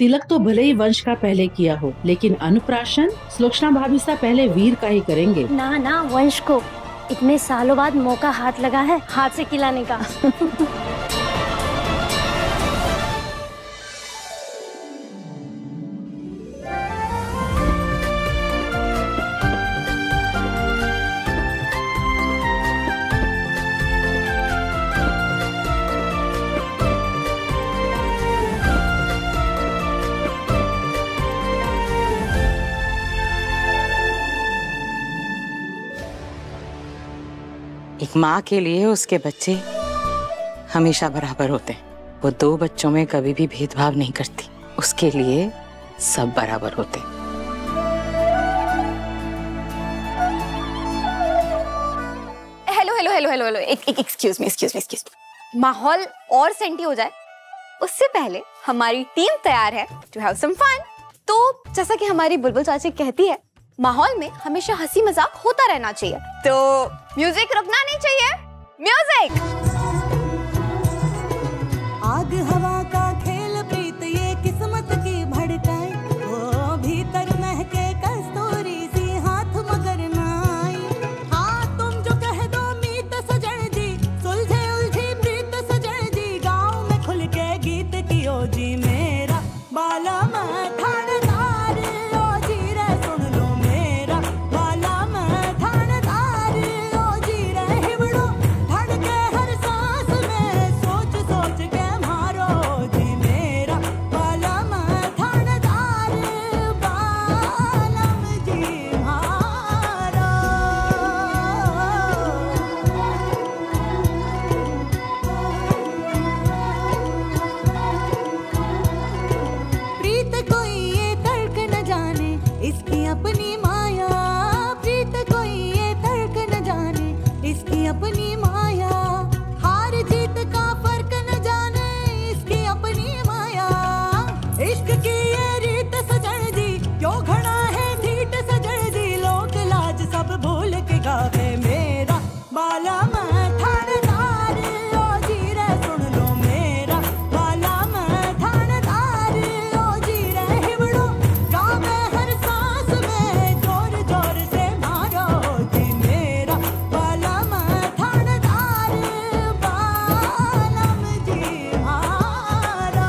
तिलक तो भले ही वंश का पहले किया हो, लेकिन अनुप्राशन सुलोचना भाभी सा पहले वीर का ही करेंगे। ना ना, वंश को इतने सालों बाद मौका हाथ लगा है हाथ से खिलाने का। एक माँ के लिए उसके बच्चे हमेशा बराबर होते हैं। वो दो बच्चों में कभी भी भेदभाव नहीं करती। उसके लिए सब बराबर होते हैं। Hello hello hello hello hello, excuse me. माहौल और सेंटी हो जाए उससे पहले हमारी टीम तैयार है टू हैव सम फन। तो जैसा कि हमारी बुलबुल चाची कहती है, माहौल में हमेशा हंसी मजाक होता रहना चाहिए। तो म्यूजिक रुकना नहीं चाहिए। म्यूजिक। आग हवा का खेल प्रीत ये किस्मत की भड़काए, वो भीतर महके कस्तूरी सी हाथ मगर ना आई। हाँ तुम जो कह दो मीत सजन जी, सुलझे उलझी प्रीत सजन जी, गाँव में खुल के गीत की ओ जी मेरा बाला मैं थानेदार, ओ जी रे सुन लो मेरा बाला मैं थानेदार, ओ जी रे हिबड़ो धड़के हर सांस में, सोच सोच के मारो जी मेरा बाला मैं थानेदार, बालम जी मारो। प्रीत कोई ये तर्क न जाने इसकी अपनी माया, प्रीत कोई ये तर्क न जाने इसकी अपनी माया, हार जीत का फर्क न जाने इसकी अपनी माया। इश्क की ये रीत सजन जी, क्यों खड़ा है ठीठ सजन जी, लोक लाज सब भूल के गावे मेरा बाला मैं थानेदार, ओ जी रे सुन लो मेरा बाला मैं थानेदार, ओ जी रे हिबड़ो गावे हर सांस में, जोर जोर से मारो जी मेरा बाला मैं थानेदार, बालम जी मारो।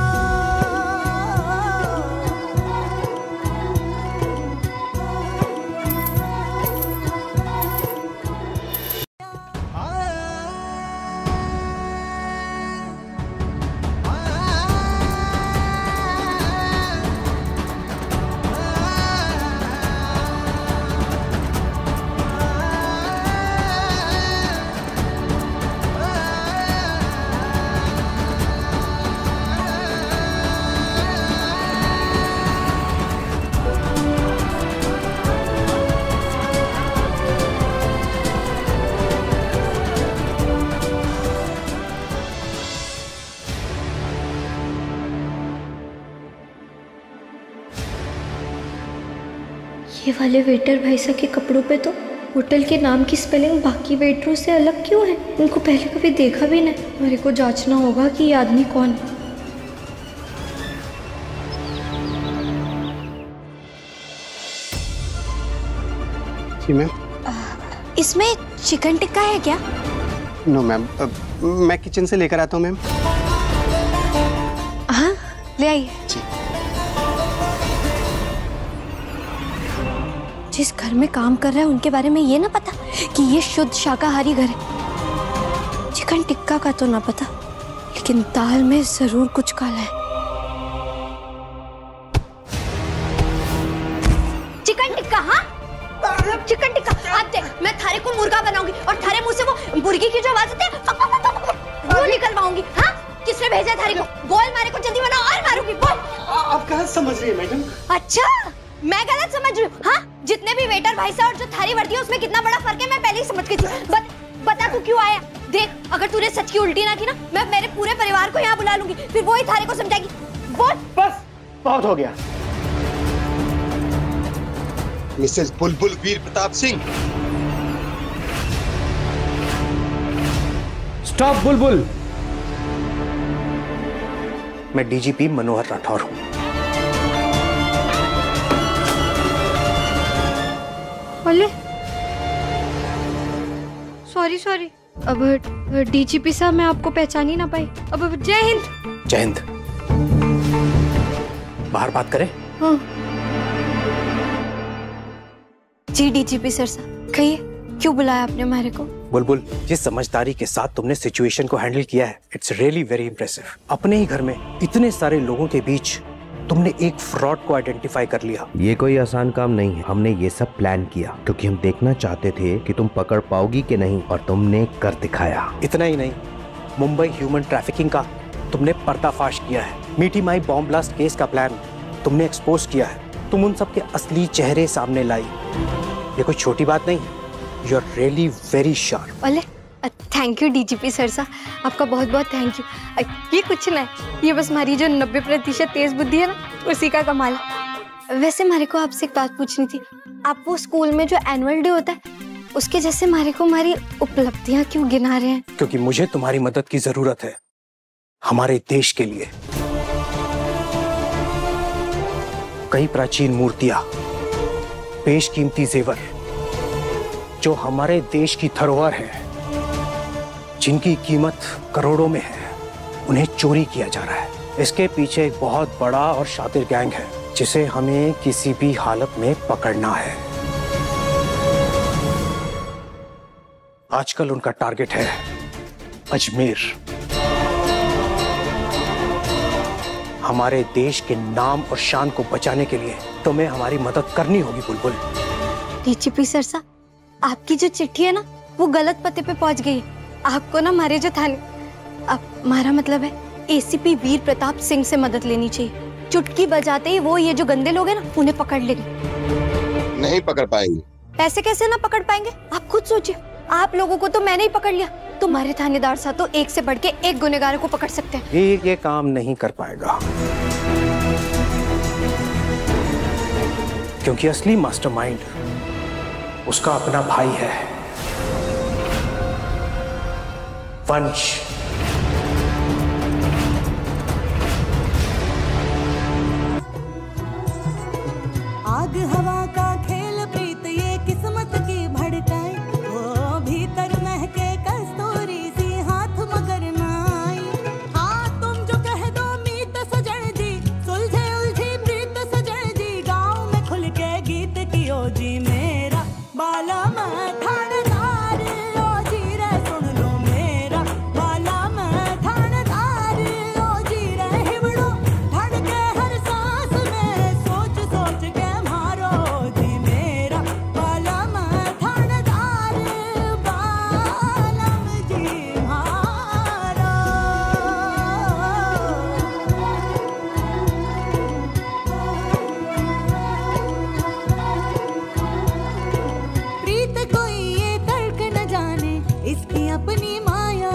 ये वाले वेटर भाई साहब के कपड़ों पे तो होटल के नाम की स्पेलिंग बाकी वेटरों से अलग क्यों है? इनको पहले कभी देखा भी नहीं। मेरे को जांचना होगा कि ये आदमी कौन है। जी मैम। इसमें चिकन टिक्का है क्या? नो मैम, मैं किचन से लेकर आता हूँ मैम। हाँ ले आइए। जिस घर में काम कर रहा है उनके बारे में ये ना पता कि ये शुद्ध शाकाहारी घर है। चिकन टिक्का का तो ना पता, लेकिन दाल में जरूर कुछ काला है। चिकन टिक्का? हाँ चिकन टिक्का। आप देख, मैं थारे को मुर्गा बनाऊंगी और थारे मुंह से वो मुर्गी की जो आवाज होती है वो निकलवाऊंगी। हाँ किसने भेजा थारे को? बोल, मारे को जल्दी बनाओ और मारूंगी। बोल। आप गलत समझ रही है मैडम। अच्छा मैं गलत समझ रही हूँ? हाँ जितने भी वेटर भाई साहब और जो थारी वर्दी है उसमें कितना बड़ा फर्क है मैं पहले ही समझ गई थी। बता तू क्यों आया? देख अगर तूने सच की उल्टी ना की ना, मैं मेरे पूरे परिवार को यहाँ बुला लूंगी, फिर वो ही थारे को समझाएगी। बोल। बस बहुत हो गया। मिसेस बुलबुल वीर प्रताप सिंह। स्टॉप बुलबुल। मैं डीजीपी मनोहर राठौर हूं। अरे सॉरी। अब डीजीपी साहब मैं आपको पहचान ही ना पाई। अब जय हिंद। जय हिंद। बाहर बात करें? हाँ। जी डीजीपी सर साहब, कहिए क्यों बुलाया आपने हमारे को? बुलबुल, जिस समझदारी के साथ तुमने सिचुएशन को हैंडल किया है, इट्स रियली वेरी इंप्रेसिव। अपने ही घर में इतने सारे लोगों के बीच तुमने एक फ्रॉड को आइडेंटिफाई कर लिया। ये कोई आसान काम नहीं है। हमने ये सब प्लान किया क्योंकि हम देखना चाहते थे कि तुम पकड़ पाओगी कि नहीं, और तुमने कर दिखाया। इतना ही नहीं, मुंबई ह्यूमन ट्रैफिकिंग का तुमने पर्दाफाश किया है। मीठी माई बॉम्ब ब्लास्ट केस का प्लान तुमने एक्सपोज किया है। तुम उन सब के असली चेहरे सामने लाई। ये कोई छोटी बात नहीं। You are really very sharp. अरे थैंक यू डीजीपी सर साहब, आपका बहुत बहुत थैंक यू। ये कुछ ना है, ये बस हमारी जो 90% तेज बुद्धि है ना, उसी का कमाल है। वैसे हमारे को आपसे एक बात पूछनी थी। आप वो स्कूल में जो एनुअल डे होता है, उसके जैसे हमारे को हमारी उपलब्धियां क्यों गिना रहे हैं? क्योंकि मुझे तुम्हारी मदद की जरूरत है, हमारे देश के लिए। कई प्राचीन मूर्तियां, बेशकीमती जेवर जो हमारे देश की धरोहर है, जिनकी कीमत करोड़ों में है, उन्हें चोरी किया जा रहा है। इसके पीछे एक बहुत बड़ा और शातिर गैंग है, जिसे हमें किसी भी हालत में पकड़ना है। आजकल उनका टारगेट है अजमेर। हमारे देश के नाम और शान को बचाने के लिए तुम्हें हमारी मदद करनी होगी बुलबुल। डीजीपी सर साहब, आपकी जो चिट्ठी है ना, वो गलत पते पे पहुंच गई है। आपको ना हमारे जो थाने, अब हमारा मतलब है एसीपी वीर प्रताप सिंह से मदद लेनी चाहिए। चुटकी बजाते ही वो ये जो गंदे लोग हैं ना, उन्हें पकड़ लेंगे। नहीं पकड़ पाएंगे। ऐसे कैसे ना पकड़ पाएंगे? आप खुद सोचिए, आप लोगों को तो मैंने ही पकड़ लिया, तुम्हारे थानेदार साहब तो एक से बढ़ के एक गुनहगार को पकड़ सकते हैं। ये काम नहीं कर पाएगा, क्योंकि असली मास्टरमाइंड उसका अपना भाई है, वंश। आग हवा का खेल प्रीत ये किस्मत की भड़काए, वो भीतर महके कस्तूरी सी हाथ मगर ना आई। हाँ तुम जो कह दो मीत सजन जी, सुलझे उलझी प्रीत सजन जी, गाँव में खुल के गीत कियो जी मेरा बाला मैं थानेदार, ओ जी रे सुन लो मेरा बाला मैं थानेदार, ओ जी रे हिमड़ो धड़के हर सांस में, सोच सोच के मारो जी मेरा बाला मैं थानेदार, बालम जी मारो। प्रीत कोई ये तर्क न जाने, इसकी अपनी माया,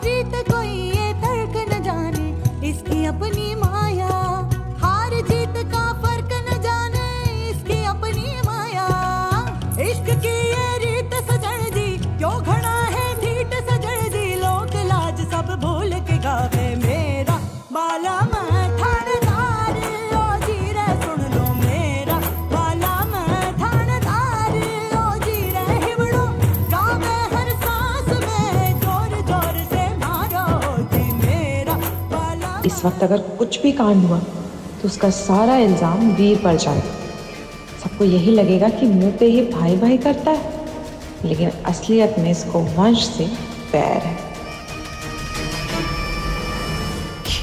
प्रीत कोई ये तर्क न जाने, इसकी अपनी माया, हार जीत का फर्क न जाने, इसकी अपनी माया। इश्क की ये रीत सजन जी, क्यों घड़ा है ढीठ सजन जी, लोक लाज सब भूल के गावे मेरा बाला मैं थानेदार, ओ जी रे सुन लो मेरा बाला मैं थानेदार, ओ जी रे हिमड़ो गावे हर सांस में, जोर जोर से मारो जी मेरा बाला। इस वक्त अगर कुछ भी कांड हुआ तो उसका सारा इल्जाम वीर पर जाएगा। सबको यही लगेगा कि मुंह पे ये भाई भाई करता है, लेकिन असलियत में इसको वंश से बैर है।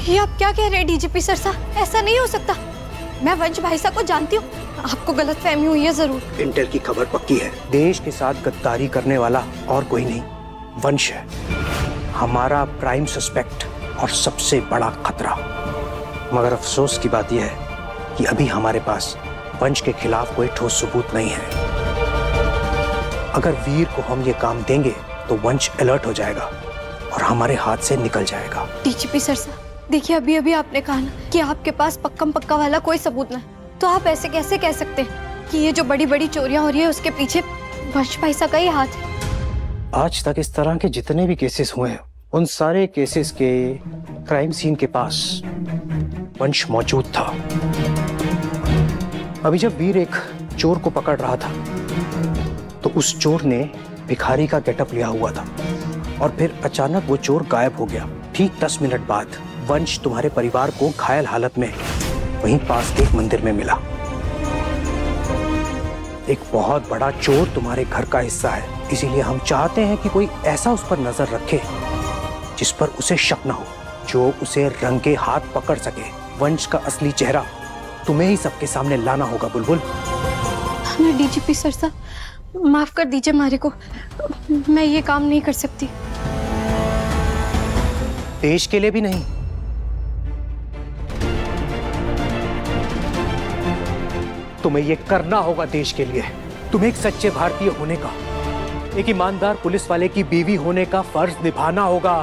ये आप क्या कह रहे हैं डीजीपी सर साहब? ऐसा नहीं हो सकता। मैं वंश भाई साहब को जानती हूँ, आपको गलतफहमी हुई है जरूर। इंटेल की खबर पक्की है, देश के साथ गद्दारी करने वाला और कोई नहीं, वंश है हमारा प्राइम सस्पेक्ट और सबसे बड़ा खतरा। मगर अफसोस की बात यह है कि अभी हमारे पास वंश के खिलाफ कोई ठोस सबूत नहीं है। अगर वीर को हम ये काम देंगे तो वंश अलर्ट हो जाएगा और हमारे हाथ से निकल जाएगा। डीजीपी सर साहब, देखिए अभी अभी आपने कहा ना कि आपके पास पक्कम पक्का वाला कोई सबूत ना है, तो आप ऐसे कैसे कह सकते हैं कि ये जो बड़ी बड़ी चोरियां हो रही है उसके पीछे वंश भाई साहब का ही हाथ है? आज तक इस तरह के जितने भी केसेस हुए हैं, उन सारे केसेस के क्राइम सीन के पास वंश मौजूद था। अभी जब वीर एक चोर को पकड़ रहा था तो उस चोर ने भिखारी का गेटअप लिया हुआ था और फिर अचानक वो चोर गायब हो गया। ठीक 10 मिनट बाद वंश तुम्हारे परिवार को घायल हालत में वहीं पास के एक मंदिर में मिला। एक बहुत बड़ा चोर तुम्हारे घर का हिस्सा है, इसीलिए हम चाहते हैं कि कोई ऐसा उस पर नजर रखे जिस पर उसे शक न हो, जो उसे रंगे हाथ पकड़ सके। वंश का असली चेहरा तुम्हें ही सबके सामने लाना होगा बुलबुल। डीजीपी सर साहब, माफ कर दीजिए मारे को, मैं ये काम नहीं कर सकती। देश के लिए भी नहीं। तुम्हें ये करना होगा देश के लिए। तुम्हें एक सच्चे भारतीय होने का, एक ईमानदार पुलिस वाले की बीवी होने का फर्ज निभाना होगा।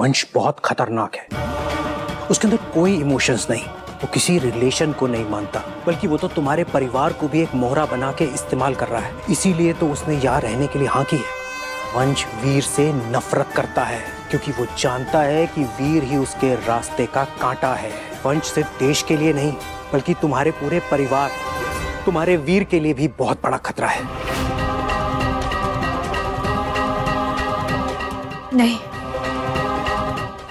वंश बहुत खतरनाक है। उसके अंदर कोई इमोशंस नहीं, वो किसी रिलेशन को नहीं मानता, बल्कि वो तो तुम्हारे परिवार को भी एक मोहरा बना के इस्तेमाल कर रहा है। इसीलिए तो उसने यहाँ रहने के लिए हाँ की है। वंश वीर से नफरत करता है क्योंकि वो जानता है कि वीर ही उसके रास्ते का कांटा है। वंश सिर्फ देश के लिए नहीं, बल्कि तुम्हारे पूरे परिवार, तुम्हारे वीर के लिए भी बहुत बड़ा खतरा है। नहीं,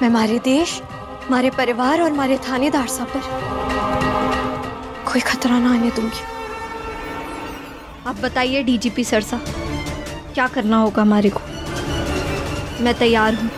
मैं हमारे देश, हमारे परिवार और हमारे थानेदार साहब पर कोई खतरा ना आने दूंगी। आप बताइए डीजीपी सर साहब, क्या करना होगा हमारे को? मैं तैयार हूँ।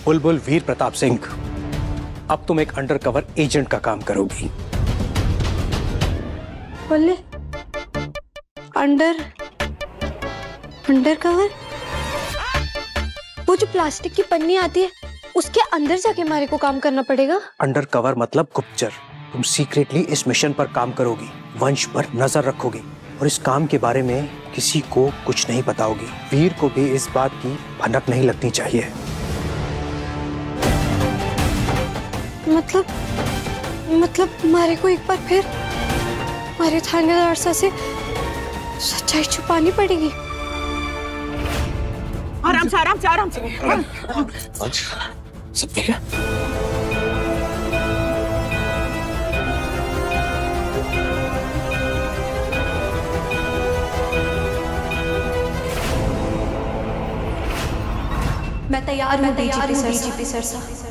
बुलबुल वीर प्रताप सिंह, अब तुम एक अंडरकवर एजेंट का काम करोगी। बोले अंडर कवर? वो जो प्लास्टिक की पन्नी आती है उसके अंदर जाके हमारे को काम करना पड़ेगा। अंडरकवर मतलब गुप्तचर। तुम सीक्रेटली इस मिशन पर काम करोगी, वंश पर नजर रखोगी और इस काम के बारे में किसी को कुछ नहीं बताओगी। वीर को भी इस बात की भनक नहीं लगनी चाहिए। मतलब हमारे को एक बार फिर हमारे थानेदार से सच्चाई छुपानी पड़ेगी। आराम से आराम से आराम से। सब ठीक है? मैं तैयार हूँ डीजीपी सर साहब।